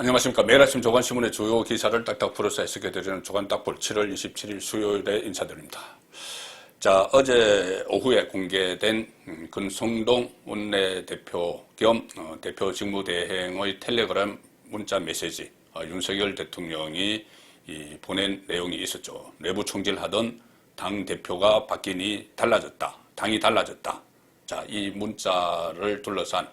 안녕하십니까. 매일 아침 조간신문의 주요 기사를 딱딱 풀어서 해석해드리는 조간딱볼 7월 27일 수요일에 인사드립니다. 자, 어제 오후에 공개된 권성동 원내대표 겸 대표 직무대행의 텔레그램 문자 메시지, 윤석열 대통령이 보낸 내용이 있었죠. 내부 총질하던 당대표가 바뀌니 달라졌다. 당이 달라졌다. 자, 이 문자를 둘러싼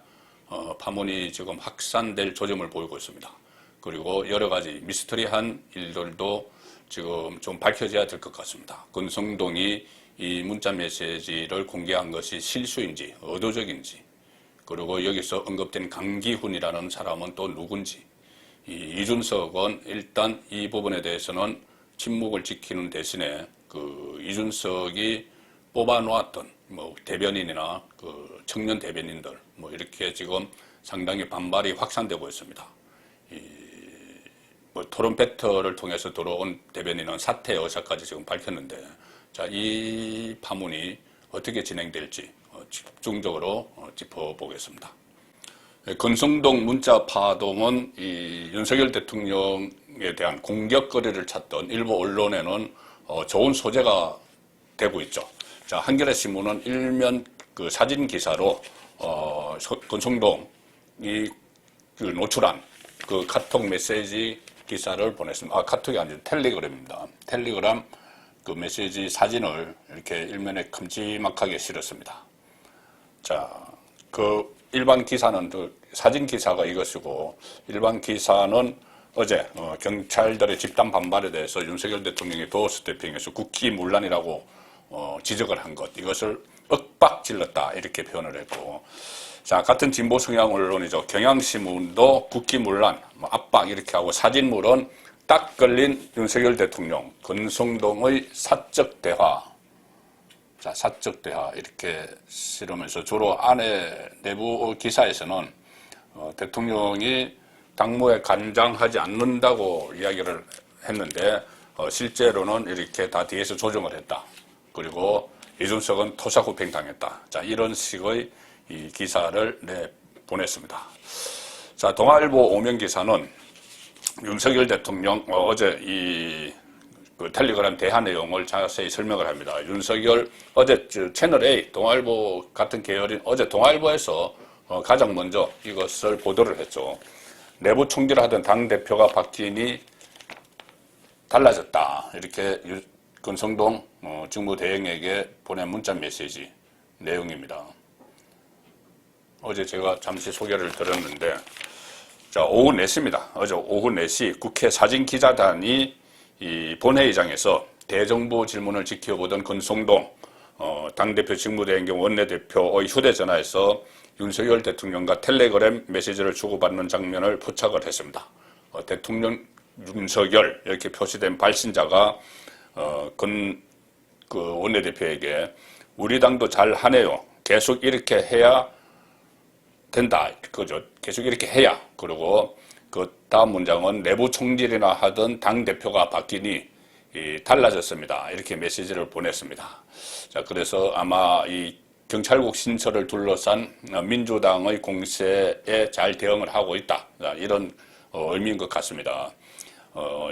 파문이 지금 확산될 조짐을 보이고 있습니다. 그리고 여러 가지 미스터리한 일들도 지금 좀 밝혀져야 될 것 같습니다. 권성동이 이 문자 메시지를 공개한 것이 실수인지 의도적인지, 그리고 여기서 언급된 강기훈이라는 사람은 또 누군지, 이준석은 일단 이 부분에 대해서는 침묵을 지키는 대신에 이준석이 뽑아놓았던 대변인이나 청년 대변인들 이렇게 지금 상당히 반발이 확산되고 있습니다. 토론 배틀을 통해서 들어온 대변인은 사퇴 의사까지 지금 밝혔는데, 자, 이 파문이 어떻게 진행될지 집중적으로 짚어보겠습니다. 권성동 문자 파동은 윤석열 대통령에 대한 공격거리를 찾던 일부 언론에는 좋은 소재가 되고 있죠. 자, 한겨레 신문은 일면 사진 기사로 권성동이 노출한 카톡 메시지 기사를 보냈습니다. 카톡이 아니라 텔레그램입니다. 텔레그램 메시지 사진을 이렇게 일면에 큼지막하게 실었습니다. 자, 일반 기사는 사진 기사가 이것이고, 일반 기사는 어제 경찰들의 집단 반발에 대해서 윤석열 대통령이 도어스 대표에서 국기문란이라고 지적을 한 것, 이것을 윽박질렀다 이렇게 표현을 했고, 자, 같은 진보 성향 언론이죠. 경향신문도 국기문란, 압박 이렇게 하고, 사진물은 딱 걸린 윤석열 대통령, 권성동의 사적 대화, 자, 사적 대화 이렇게 실으면서 주로 안에 내부 기사에서는 대통령이 당무에 간장하지 않는다고 이야기를 했는데 실제로는 이렇게 다 뒤에서 조정을 했다. 그리고 이준석은 토사구팽당했다. 자, 이런 식의 이 기사를 보냈습니다. 자, 동아일보 오명 기사는 윤석열 대통령 어제 텔레그램 대화 내용을 자세히 설명을 합니다. 윤석열 어제 채널A 동아일보 같은 계열인 어제 동아일보에서 가장 먼저 이것을 보도를 했죠. 내부 총질하던 당대표가 바뀌니 달라졌다. 이렇게 권성동 직무대행에게 보낸 문자 메시지 내용입니다. 어제 제가 잠시 소개를 드렸는데, 자, 오후 4시입니다. 어제 오후 4시 국회 사진기자단이 본회의장에서 대정부 질문을 지켜보던 권성동 당대표 직무대행 겸 원내대표의 휴대전화에서 윤석열 대통령과 텔레그램 메시지를 주고받는 장면을 포착을 했습니다. 대통령 윤석열 이렇게 표시된 발신자가 원내대표에게 우리 당도 잘하네요. 계속 이렇게 해야 된다. 그죠? 계속 이렇게 해야. 그리고 다음 문장은 내부 총질이나 하던 당대표가 바뀌니 달라졌습니다. 이렇게 메시지를 보냈습니다. 자, 그래서 아마 이 경찰국 신설을 둘러싼 민주당의 공세에 잘 대응을 하고 있다. 자, 이런 의미인 것 같습니다.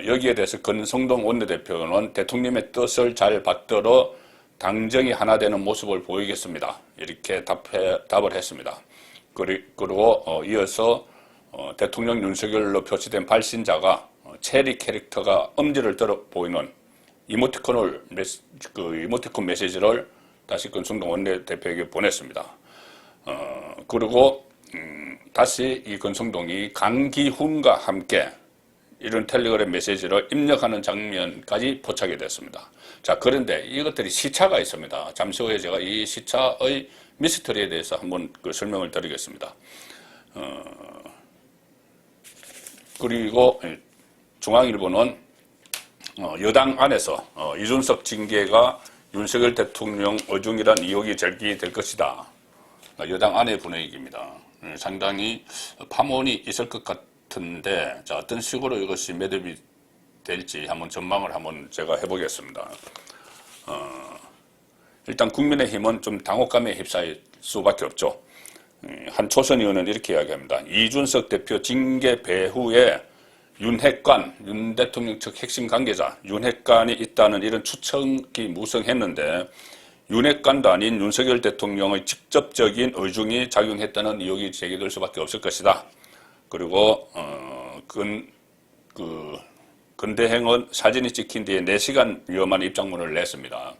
여기에 대해서 권성동 원내대표는 대통령의 뜻을 잘 받들어 당정이 하나 되는 모습을 보이겠습니다. 이렇게 답을 했습니다. 그리고 이어서 대통령 윤석열로 표시된 발신자가 체리 캐릭터가 엄지를 들어 보이는 이모티콘 메시지를 다시 권성동 원내대표에게 보냈습니다. 그리고 다시 이 권성동이 강기훈과 함께 이런 텔레그램 메시지를 입력하는 장면까지 포착이 됐습니다. 자, 그런데 이것들이 시차가 있습니다. 잠시 후에 제가 이 시차의 미스터리에 대해서 한번 설명을 드리겠습니다. 그리고 중앙일보는 여당 안에서 이준석 징계가 윤석열 대통령 의중이란 의혹이 제기될 것이다. 여당 안의 분위기입니다. 상당히 파문이 있을 것 같은데, 자, 어떤 식으로 이것이 매듭이 될지 한번 전망을 한번 제가 해보겠습니다. 일단 국민의힘은 좀 당혹감에 휩싸일 수밖에 없죠. 한 초선 의원은 이렇게 이야기합니다. 이준석 대표 징계 배후에 윤 대통령 측 핵심 관계자, 윤핵관이 있다는 이런 추측이 무성했는데 윤핵관도 아닌 윤석열 대통령의 직접적인 의중이 작용했다는 의혹이 제기될 수밖에 없을 것이다. 그리고 근대행은 사진이 찍힌 뒤에 4시간 위험한 입장문을 냈습니다.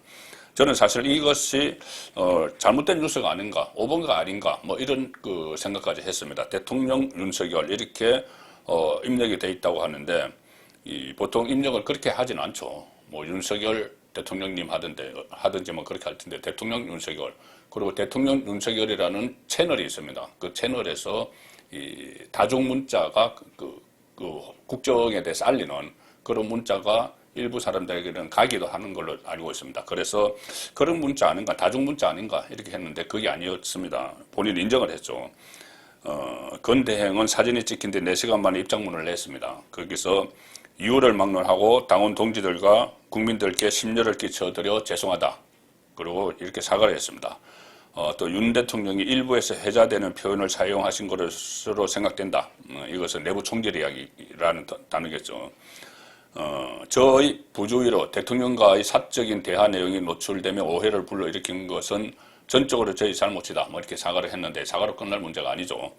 저는 사실 이것이 잘못된 뉴스가 아닌가, 오본가 아닌가, 뭐 이런 생각까지 했습니다. 대통령 윤석열 이렇게 입력이 돼 있다고 하는데 보통 입력을 그렇게 하진 않죠. 뭐 윤석열 대통령님 하든지 뭐 그렇게 할 텐데 대통령 윤석열, 그리고 대통령 윤석열이라는 채널이 있습니다. 그 채널에서 이 다중 문자가 국정에 대해서 알리는 그런 문자가 일부 사람들에게는 가기도 하는 걸로 알고 있습니다. 그래서 그런 문자 아닌가, 다중 문자 아닌가 이렇게 했는데 그게 아니었습니다. 본인 인정을 했죠. 건대행은 사진이 찍힌 뒤 4시간 만에 입장문을 냈습니다. 거기서 이유를 막론하고 당원 동지들과 국민들께 심려를 끼쳐드려 죄송하다. 그리고 이렇게 사과를 했습니다. 또 윤 대통령이 일부에서 회자되는 표현을 사용하신 것으로 생각된다. 이것은 내부 총질 이야기라는 단어겠죠. 저의 부주의로 대통령과의 사적인 대화 내용이 노출되며 오해를 불러일으킨 것은 전적으로 저희 잘못이다. 뭐 이렇게 사과를 했는데 사과로 끝날 문제가 아니죠.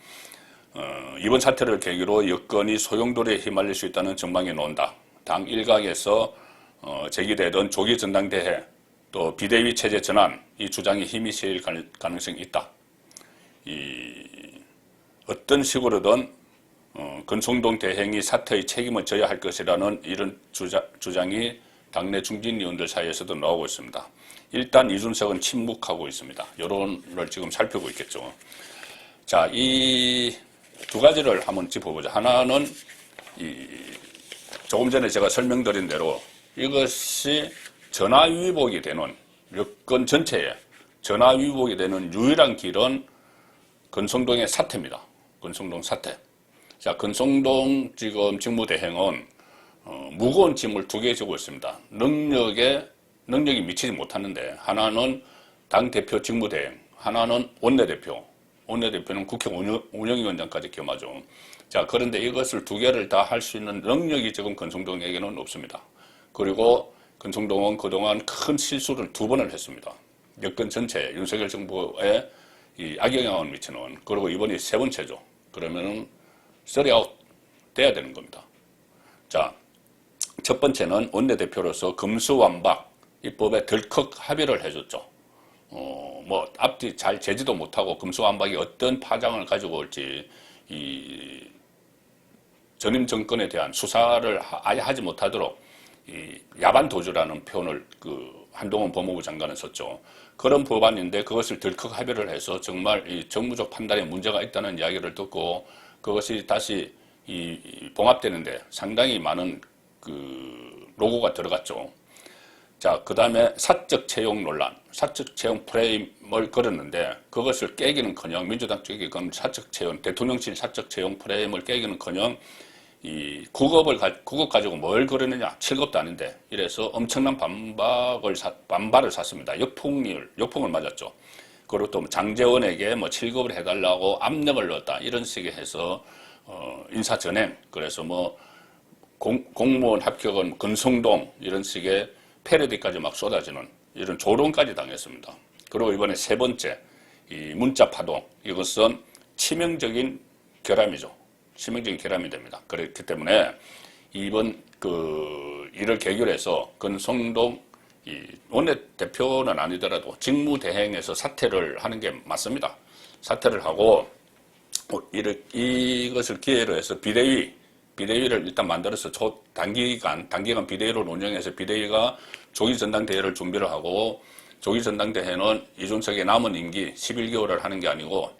이번 사태를 계기로 여건이 소용돌이에 휘말릴 수 있다는 전망이 나온다. 당 일각에서 제기되던 조기 전당대회 또 비대위 체제 전환 이 주장이 힘이 실릴 가능성이 있다. 어떤 식으로든 권성동 대행이 사태의 책임을 져야 할 것이라는 이런 주장이 당내 중진 의원들 사이에서도 나오고 있습니다. 일단 이준석은 침묵하고 있습니다. 여론을 지금 살피고 있겠죠. 자, 이 두 가지를 한번 짚어보자. 하나는 조금 전에 제가 설명드린 대로 이것이 전화위복이 되는 여권 전체에 전화위복이 되는 유일한 길은 권성동의 사퇴입니다. 권성동 사퇴. 자, 권성동 지금 직무대행은 무거운 짐을 2개 지고 있습니다. 능력이 미치지 못하는데 하나는 당대표 직무대행, 하나는 원내대표는 국회 운영위원장까지 겸하죠. 자, 그런데 이것을 2개를 다 할 수 있는 능력이 지금 권성동에게는 없습니다. 그리고 권성동은 그동안 큰 실수를 2번을 했습니다. 여권 전체에 윤석열 정부에 악영향을 미치는, 그리고 이번이 3번째죠. 그러면은 쓰리아웃 돼야 되는 겁니다. 자, 첫 번째는 원내대표로서 금수완박 입법에 덜컥 합의를 해줬죠. 뭐 앞뒤 잘 재지도 못하고 금수완박이 어떤 파장을 가지고 올지 이 전임 정권에 대한 수사를 아예 하지 못하도록 이 야반 도주라는 표현을 한동훈 법무부 장관은 썼죠. 그런 법안인데 그것을 덜컥 합의를 해서 정말 이 정무적 판단에 문제가 있다는 이야기를 듣고 그것이 다시 봉합되는데 상당히 많은 로고가 들어갔죠. 자, 그 다음에 사적 채용 논란, 사적 채용 프레임을 걸었는데 그것을 깨기는커녕 민주당 쪽이 그럼 사적 채용, 대통령실 사적 채용 프레임을 깨기는커녕 이 국업 가지고 뭘 걸었느냐, 7급도 아닌데 이래서 엄청난 반발을 샀습니다. 역풍을 맞았죠. 그리고 또 장제원에게 뭐 7급을 해달라고 압력을 넣었다 이런 식의 해서 인사전행, 그래서 뭐 공무원 합격은 권성동 이런 식의 패러디까지 막 쏟아지는 이런 조롱까지 당했습니다. 그리고 이번에 3번째 이 문자 파동, 이것은 치명적인 결함이죠. 치명적인 결함이 됩니다. 그렇기 때문에 이번 이를 계기로 해서 권성동 원내대표는 아니더라도 직무대행에서 사퇴를 하는 게 맞습니다. 사퇴를 하고 이것을 기회로 해서 비대위를 일단 만들어서 단기간 비대위를 운영해서 비대위가 조기전당대회를 준비를 하고, 조기전당대회는 이준석의 남은 임기 11개월을 하는 게 아니고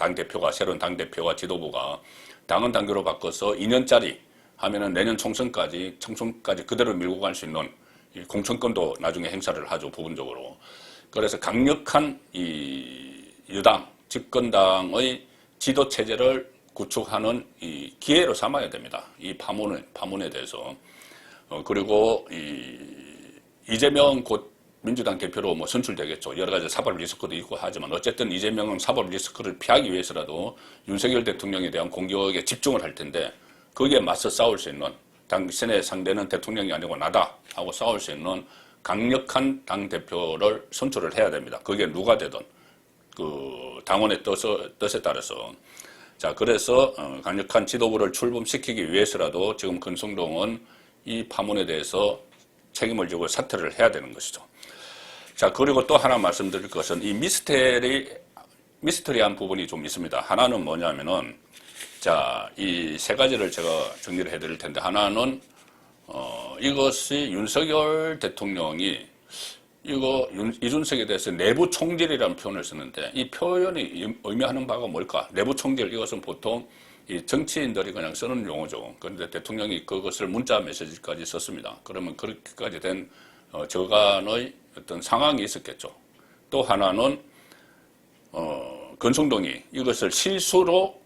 새로운 당대표와 지도부가 당헌 당규로 바꿔서 2년짜리 하면은 내년 총선까지 그대로 밀고 갈 수 있는 이 공천권도 나중에 행사를 하죠, 부분적으로. 그래서 강력한 이 여당, 집권당의 지도체제를 구축하는 이 기회로 삼아야 됩니다. 이 파문에 대해서. 그리고 이재명 곧 민주당 대표로 뭐 선출되겠죠. 여러 가지 사법 리스크도 있고 하지만 어쨌든 이재명은 사법 리스크를 피하기 위해서라도 윤석열 대통령에 대한 공격에 집중을 할 텐데 거기에 맞서 싸울 수 있는 당신의 상대는 대통령이 아니고 나다 하고 싸울 수 있는 강력한 당대표를 선출을 해야 됩니다. 그게 누가 되든 그 당원의 뜻에 따라서 자 그래서 강력한 지도부를 출범시키기 위해서라도 지금 권성동은 이 파문에 대해서 책임을 지고 사퇴를 해야 되는 것이죠. 자 그리고 또 하나 말씀드릴 것은 이 미스터리한 부분이 좀 있습니다. 하나는 뭐냐면은 자 이 세 가지를 제가 정리를 해드릴 텐데 하나는 이것이 윤석열 대통령이 이준석에 대해서 내부 총질이라는 표현을 쓰는데 이 표현이 의미하는 바가 뭘까? 내부 총질 이것은 보통 이 정치인들이 그냥 쓰는 용어죠. 그런데 대통령이 그것을 문자 메시지까지 썼습니다. 그러면 그렇게까지 된 저간의 어떤 상황이 있었겠죠. 또 하나는 권성동이 이것을 실수로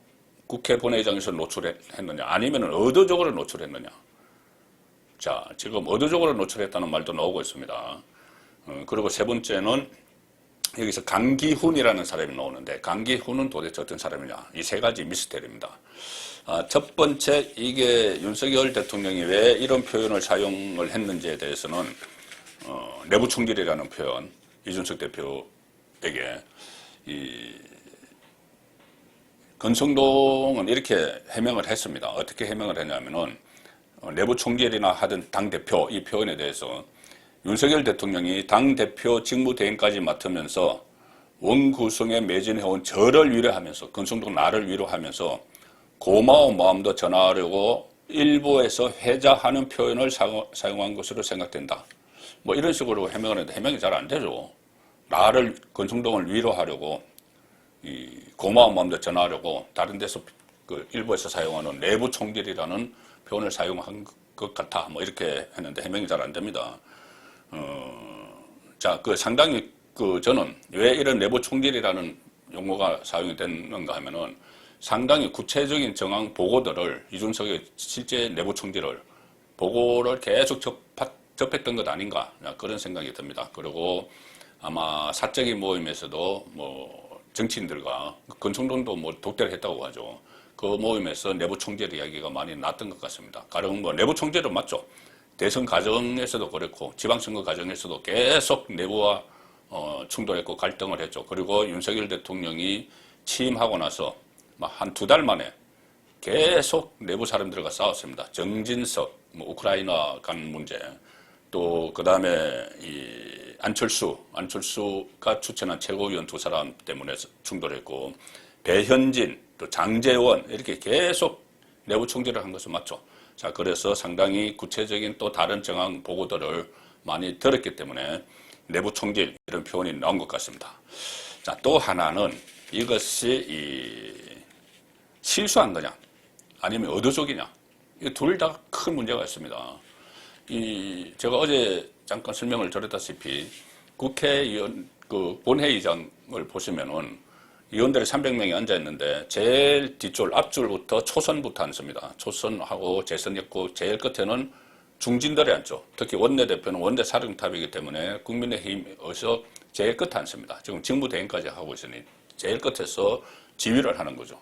국회 본회의장에서 노출했느냐 아니면 의도적으로 노출했느냐. 자 지금 의도적으로 노출했다는 말도 나오고 있습니다. 그리고 세 번째는 여기서 강기훈이라는 사람이 나오는데 강기훈은 도대체 어떤 사람이냐. 이 세 가지 미스터리입니다. 첫 번째 이게 윤석열 대통령이 왜 이런 표현을 사용을 했는지에 대해서는 내부 총질이라는 표현 이준석 대표에게 이 권성동은 이렇게 해명을 했습니다. 어떻게 해명을 했냐면은 내부 총질이나 하던 당대표 이 표현에 대해서 윤석열 대통령이 당대표 직무대행까지 맡으면서 원구성에 매진해온 저를 위로하면서 권성동 나를 위로하면서 고마운 마음도 전하려고 일부에서 회자하는 표현을 사용한 것으로 생각된다. 뭐 이런 식으로 해명을 했는데 해명이 잘 안 되죠. 나를 권성동을 위로하려고 이 고마운 마음도 전하려고 다른 데서 그 일부에서 사용하는 내부 총질이라는 표현을 사용한 것 같아. 뭐 이렇게 했는데 해명이 잘 안 됩니다. 자, 상당히 저는 왜 이런 내부 총질이라는 용어가 사용이 됐는가 하면은 상당히 구체적인 정황 보고들을 이준석의 실제 내부 총질을 보고를 계속 접했던 것 아닌가 그런 생각이 듭니다. 그리고 아마 사적인 모임에서도 뭐 정치인들과 권성동도 뭐 독대를 했다고 하죠. 그 모임에서 내부 총질 이야기가 많이 났던 것 같습니다. 가령 뭐 내부 총질은 맞죠. 대선 과정에서도 그렇고 지방선거 과정에서도 계속 내부와 충돌했고 갈등을 했죠. 그리고 윤석열 대통령이 취임하고 나서 한 두 달 만에 계속 내부 사람들과 싸웠습니다. 정진석, 뭐 우크라이나 간 문제, 또 그 다음에 이 안철수가 추천한 최고위원 두 사람 때문에 충돌했고 배현진, 또 장제원 이렇게 계속 내부 총질을 한 것은 맞죠. 자, 그래서 상당히 구체적인 또 다른 정황 보고들을 많이 들었기 때문에 내부 총질 이런 표현이 나온 것 같습니다. 자, 또 하나는 이것이 실수한 거냐 아니면 의도적이냐 이 둘 다 큰 문제가 있습니다. 제가 어제 잠깐 설명을 드렸다시피 국회의원 본회의장을 보시면은 의원들이 300명이 앉아 있는데 제일 뒤줄 앞줄부터 초선부터 앉습니다. 초선하고 재선했고 제일 끝에는 중진들이 앉죠. 특히 원내대표는 원내 사령탑이기 때문에 국민의힘에서 제일 끝에 앉습니다. 지금 직무대행까지 하고 있으니 제일 끝에서 지휘를 하는 거죠.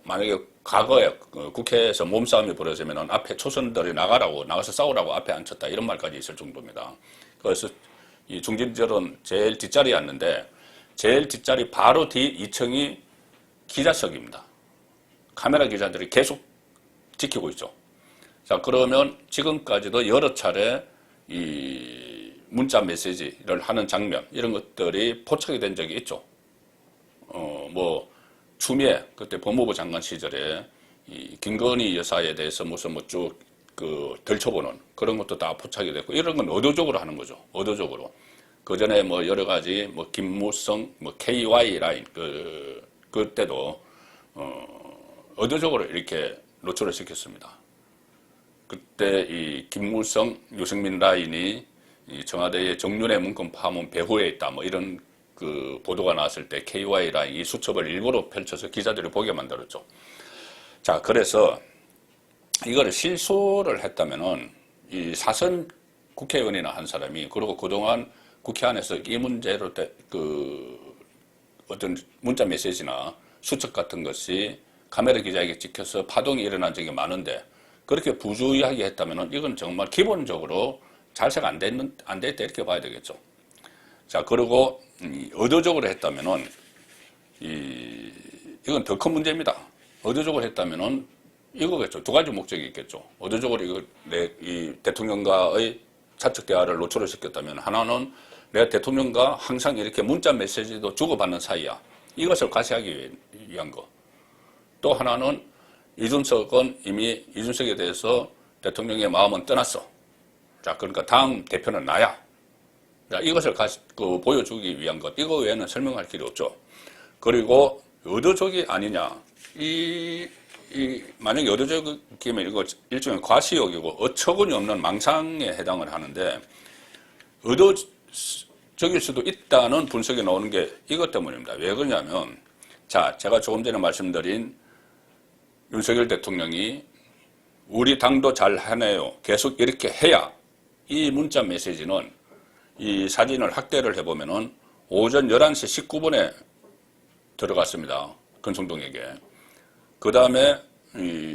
만약에 과거에 국회에서 몸싸움이 벌어지면 앞에 초선들이 나가서 싸우라고 앞에 앉혔다 이런 말까지 있을 정도입니다. 그래서 이 중진들은 제일 뒷자리에 앉는데 제일 뒷자리 바로 뒤 2층이 기자석입니다. 카메라 기자들이 계속 지키고 있죠. 자, 그러면 지금까지도 여러 차례 이 문자 메시지를 하는 장면 이런 것들이 포착이 된 적이 있죠. 추미애 그때 법무부 장관 시절에 이 김건희 여사에 대해서 무슨 쭉 들춰보는 그런 것도 다 포착이 됐고 이런 건 의도적으로 하는 거죠. 의도적으로. 그 전에 여러 가지 김무성 KY 라인 그때도 의도적으로 이렇게 노출을 시켰습니다. 그때 이 김무성 유승민 라인이 이 청와대의 정윤회 문건 파문 배후에 있다 이런 보도가 나왔을 때 KY 라인 이 수첩을 일부러 펼쳐서 기자들이 보게 만들었죠. 자, 그래서 이거를 실수를 했다면은 이 사선 국회의원이나 한 사람이 그리고 그동안 국회 안에서 이 문제로 어떤 문자 메시지나 수첩 같은 것이 카메라 기자에게 찍혀서 파동이 일어난 적이 많은데 그렇게 부주의하게 했다면 이건 정말 기본적으로 잘세가 안 됐다 이렇게 봐야 되겠죠. 자, 그리고 의도적으로 했다면은 이건 더 큰 문제입니다. 의도적으로 했다면은 이거겠죠. 두 가지 목적이 있겠죠. 의도적으로 이 대통령과의 사적 대화를 노출을 시켰다면 하나는 내가 대통령과 항상 이렇게 문자 메시지도 주고받는 사이야. 이것을 과시하기 위한 거. 또 하나는 이준석은 이미 이준석에 대해서 대통령의 마음은 떠났어. 자, 그러니까 다음 대표는 나야. 자, 이것을 보여주기 위한 것. 이거 외에는 설명할 길이 없죠. 그리고 의도적이 아니냐. 만약에 의도적이면 이거 일종의 과시욕이고 어처구니 없는 망상에 해당을 하는데 의도적일 수도 있다는 분석이 나오는 게 이것 때문입니다. 왜 그러냐면 자, 제가 조금 전에 말씀드린 윤석열 대통령이 우리 당도 잘하네요. 계속 이렇게 해야 이 문자 메시지는 이 사진을 확대를 해보면은 오전 11시 19분에 들어갔습니다. 권성동에게. 그 다음에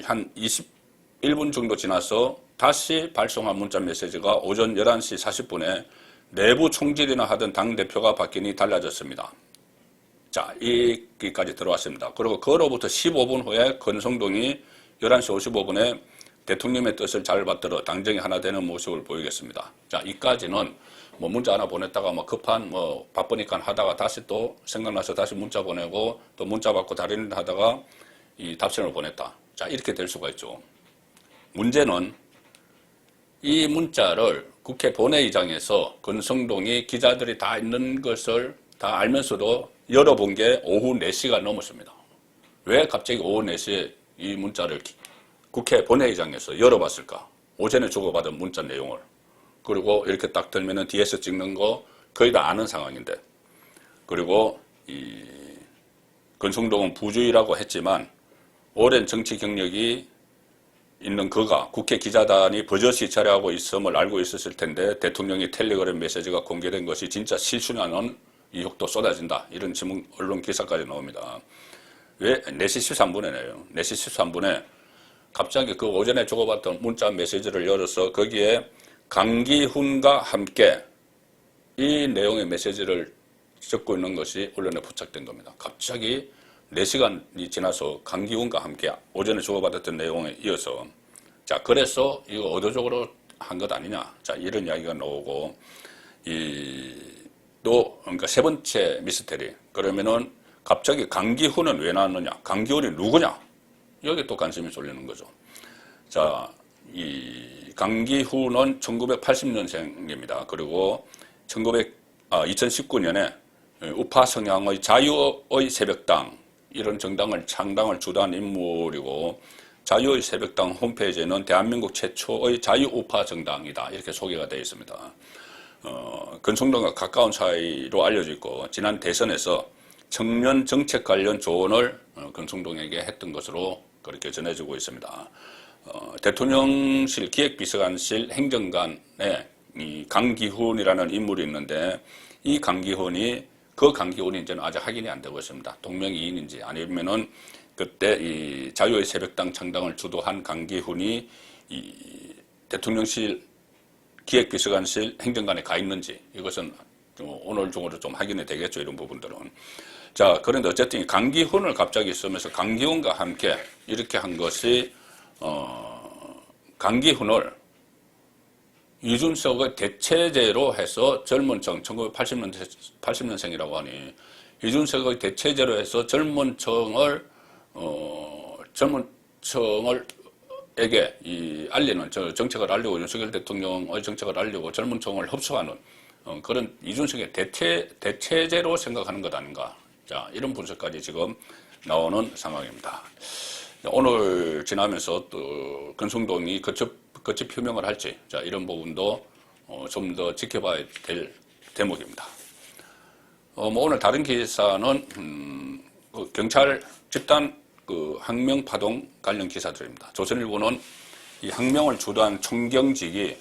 한 21분 정도 지나서 다시 발송한 문자 메시지가 오전 11시 40분에 내부 총질이나 하던 당대표가 바뀌니 달라졌습니다. 자, 여기까지 들어왔습니다. 그리고 그로부터 15분 후에 권성동이 11시 55분에 대통령의 뜻을 잘 받들어 당정이 하나 되는 모습을 보이겠습니다. 자, 이까지는 뭐 문자 하나 보냈다가 뭐 급한 뭐 바쁘니까 하다가 다시 또 생각나서 다시 문자 보내고 또 문자 받고 다른 일 하다가 이 답변을 보냈다. 자, 이렇게 될 수가 있죠. 문제는 이 문자를 국회 본회의장에서 권성동이 기자들이 다 있는 것을 다 알면서도 열어본 게 오후 4시가 넘었습니다. 왜 갑자기 오후 4시에 이 문자를 국회 본회의장에서 열어봤을까? 오전에 주고받은 문자 내용을. 그리고 이렇게 딱 들면은 뒤에서 찍는 거 거의 다 아는 상황인데. 그리고 이 권성동은 부주의라고 했지만 오랜 정치 경력이 있는 그가 국회 기자단이 버젓이 처리하고 있음을 알고 있었을 텐데 대통령이 텔레그램 메시지가 공개된 것이 진짜 실수냐는 의혹도 쏟아진다. 이런 지문 언론 기사까지 나옵니다. 왜 4시 13분에네요. 4시 13분에 갑자기 그 오전에 주고받던 문자 메시지를 열어서 거기에 강기훈과 함께 이 내용의 메시지를 적고 있는 것이 언론에 포착된 겁니다. 갑자기 4시간이 지나서 강기훈과 함께 오전에 주고받았던 내용에 이어서 자, 그래서 이거 의도적으로 한 것 아니냐. 자, 이런 이야기가 나오고 그러니까 세 번째 미스테리. 그러면은 갑자기 강기훈은 왜 나왔느냐? 강기훈이 누구냐? 여기 또 관심이 쏠리는 거죠. 자, 이 강기훈은 1980년생입니다. 그리고 2019년에 우파 성향의 자유의 새벽당 이런 정당을 창당을 주도한 인물이고 자유의 새벽당 홈페이지에는 대한민국 최초의 자유우파 정당이다 이렇게 소개가 되어 있습니다. 권성동과 가까운 사이로 알려져 있고 지난 대선에서 청년 정책 관련 조언을 권성동에게 했던 것으로 그렇게 전해지고 있습니다. 대통령실 기획비서관실 행정관에 이 강기훈이라는 인물이 있는데 이 강기훈이 이제는 아직 확인이 안 되고 있습니다. 동명이인인지 아니면은 그때 이 자유의 새벽당 창당을 주도한 강기훈이 이 대통령실 기획비서관실 행정관에 가 있는지 이것은 오늘 중으로 좀 확인이 되겠죠. 이런 부분들은. 자, 그런데 어쨌든 강기훈을 갑자기 쓰면서 강기훈과 함께 이렇게 한 것이 강기훈을 이준석의 대체제로 해서 젊은층 1980년생이라고 하니 이준석의 대체제로 해서 젊은층을 에게 알리는 정책을 알리고 윤석열 대통령의 정책을 알리고 젊은층을 흡수하는 그런 이준석의 대체제로 생각하는 것 아닌가. 자, 이런 분석까지 지금 나오는 상황입니다. 오늘 지나면서 또 권성동이 거치 표명을 할지, 자, 이런 부분도 좀 더 지켜봐야 될 대목입니다. 오늘 다른 기사는 경찰 집단 항명 파동 관련 기사들입니다. 조선일보는 이 항명을 주도한 총경직이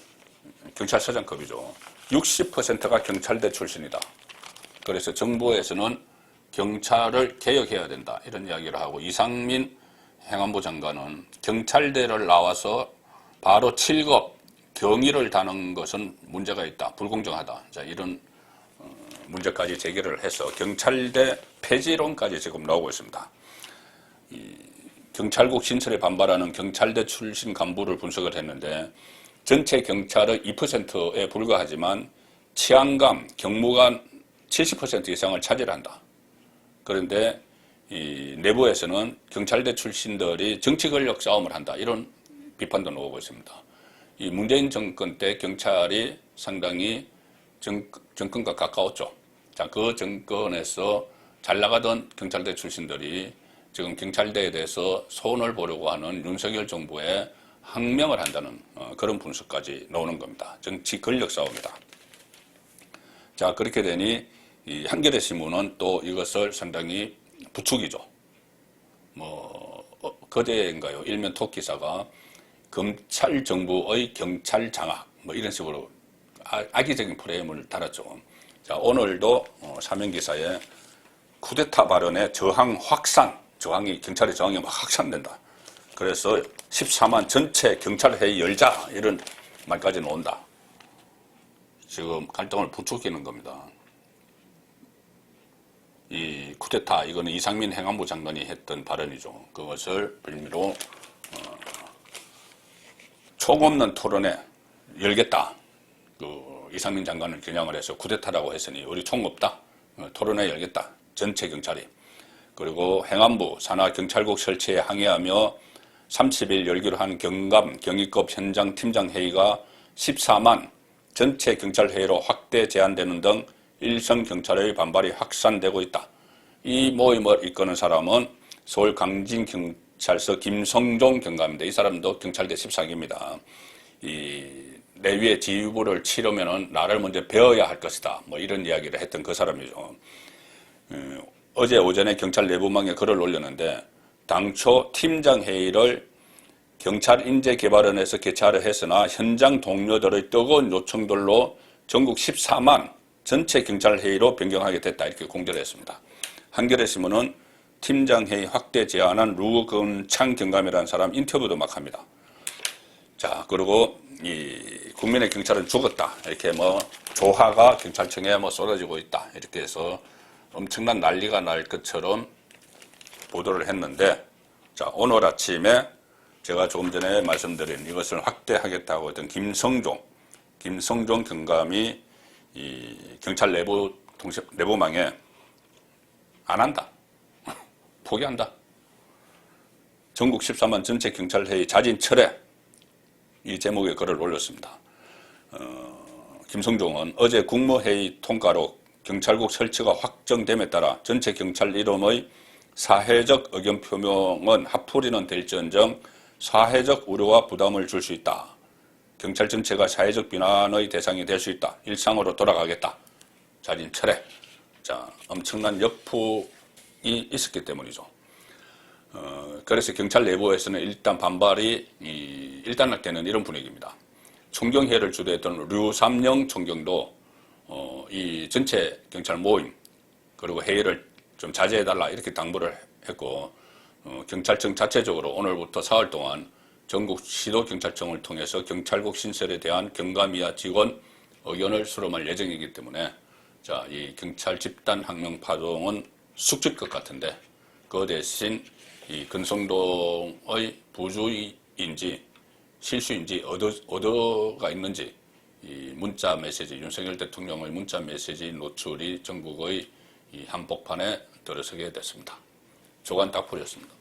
경찰서장급이죠. 60%가 경찰대 출신이다. 그래서 정부에서는 경찰을 개혁해야 된다. 이런 이야기를 하고 이상민 행안부 장관은 경찰대를 나와서 바로 7급 경위를 다는 것은 문제가 있다. 불공정하다. 자, 이런 문제까지 제기를 해서 경찰대 폐지론까지 지금 나오고 있습니다. 경찰국 신설에 반발하는 경찰대 출신 간부를 분석을 했는데 전체 경찰의 2%에 불과하지만 치안감, 경무관 70% 이상을 차지한다. 그런데 이 내부에서는 경찰대 출신들이 정치 권력 싸움을 한다. 이런 비판도 나오고 있습니다. 이 문재인 정권 때 경찰이 상당히 정권과 가까웠죠. 자, 그 정권에서 잘 나가던 경찰대 출신들이 지금 경찰대에 대해서 손을 보려고 하는 윤석열 정부에 항명을 한다는 그런 분석까지 나오는 겁니다. 정치 권력 싸움이다. 자, 그렇게 되니 이 한겨레 신문은 또 이것을 상당히 부추기죠. 그제인가요? 일면 톡 기사가 검찰 정부의 경찰 장악 이런 식으로 악의적인 프레임을 달았죠. 자, 오늘도 사면 기사에 쿠데타 발언의 저항 확산, 경찰의 저항이 막 확산된다. 그래서 14만 전체 경찰회의 열자 이런 말까지 나온다. 지금 갈등을 부추기는 겁니다. 이 쿠데타 이거는 이상민 행안부 장관이 했던 발언이죠. 그것을 빌미로 총 없는 토론회 열겠다. 이상민 장관을 겨냥을 해서 쿠데타라고 했으니 우리 총 없다. 토론회 열겠다. 전체 경찰이. 그리고 행안부 산하경찰국 설치에 항의하며 30일 열기로 한 경위급 현장 팀장 회의가 14만 전체 경찰회의로 확대 제한되는 등 일선 경찰의 반발이 확산되고 있다. 이 모임을 이끄는 사람은 서울 강진경찰서 김성종 경감입니다. 이 사람도 경찰대 14기입니다. 이 내위의 지휘부를 치려면은 나를 먼저 배워야 할 것이다. 이런 이야기를 했던 그 사람이죠. 어제 오전에 경찰 내부망에 글을 올렸는데 당초 팀장 회의를 경찰인재개발원에서 개최하려 했으나 현장 동료들의 뜨거운 요청들로 전국 14만 전체 경찰회의로 변경하게 됐다. 이렇게 공개를 했습니다. 한겨레 신문은 팀장회의 확대 제안한 류건창 경감이라는 사람 인터뷰도 막 합니다. 자, 그리고 이 국민의 경찰은 죽었다. 이렇게 조화가 경찰청에 쏟아지고 있다. 이렇게 해서 엄청난 난리가 날 것처럼 보도를 했는데, 자, 오늘 아침에 제가 조금 전에 말씀드린 이것을 확대하겠다고 했던 김성종 경감이 이 경찰 내부망에 안 한다. 포기한다. 전국 14만 전체 경찰회의 자진 철회. 이 제목의 글을 올렸습니다. 김성종은 어제 국무회의 통과로 경찰국 설치가 확정됨에 따라 전체 경찰 이름의 사회적 의견 표명은 핫플이는 될지언정 사회적 우려와 부담을 줄 수 있다. 경찰 전체가 사회적 비난의 대상이 될 수 있다. 일상으로 돌아가겠다. 자진 철회. 자, 엄청난 역풍이 있었기 때문이죠. 그래서 경찰 내부에서는 일단 반발이 일단락되는 이런 분위기입니다. 총경회를 주도했던 류삼영 총경도 이 전체 경찰 모임 그리고 회의를 좀 자제해달라 이렇게 당부를 했고 경찰청 자체적으로 오늘부터 사흘 동안 전국 시도경찰청을 통해서 경찰국 신설에 대한 경감이와 직원 의견을 수렴할 예정이기 때문에 자, 이 경찰 집단 항명 파동은 숙질 것 같은데 그 대신 이 근성동의 부주의인지 실수인지 어디가 있는지 이 문자 메시지 윤석열 대통령의 문자 메시지 노출이 전국의 이 한복판에 들어서게 됐습니다. 조간 딱 풀렸습니다.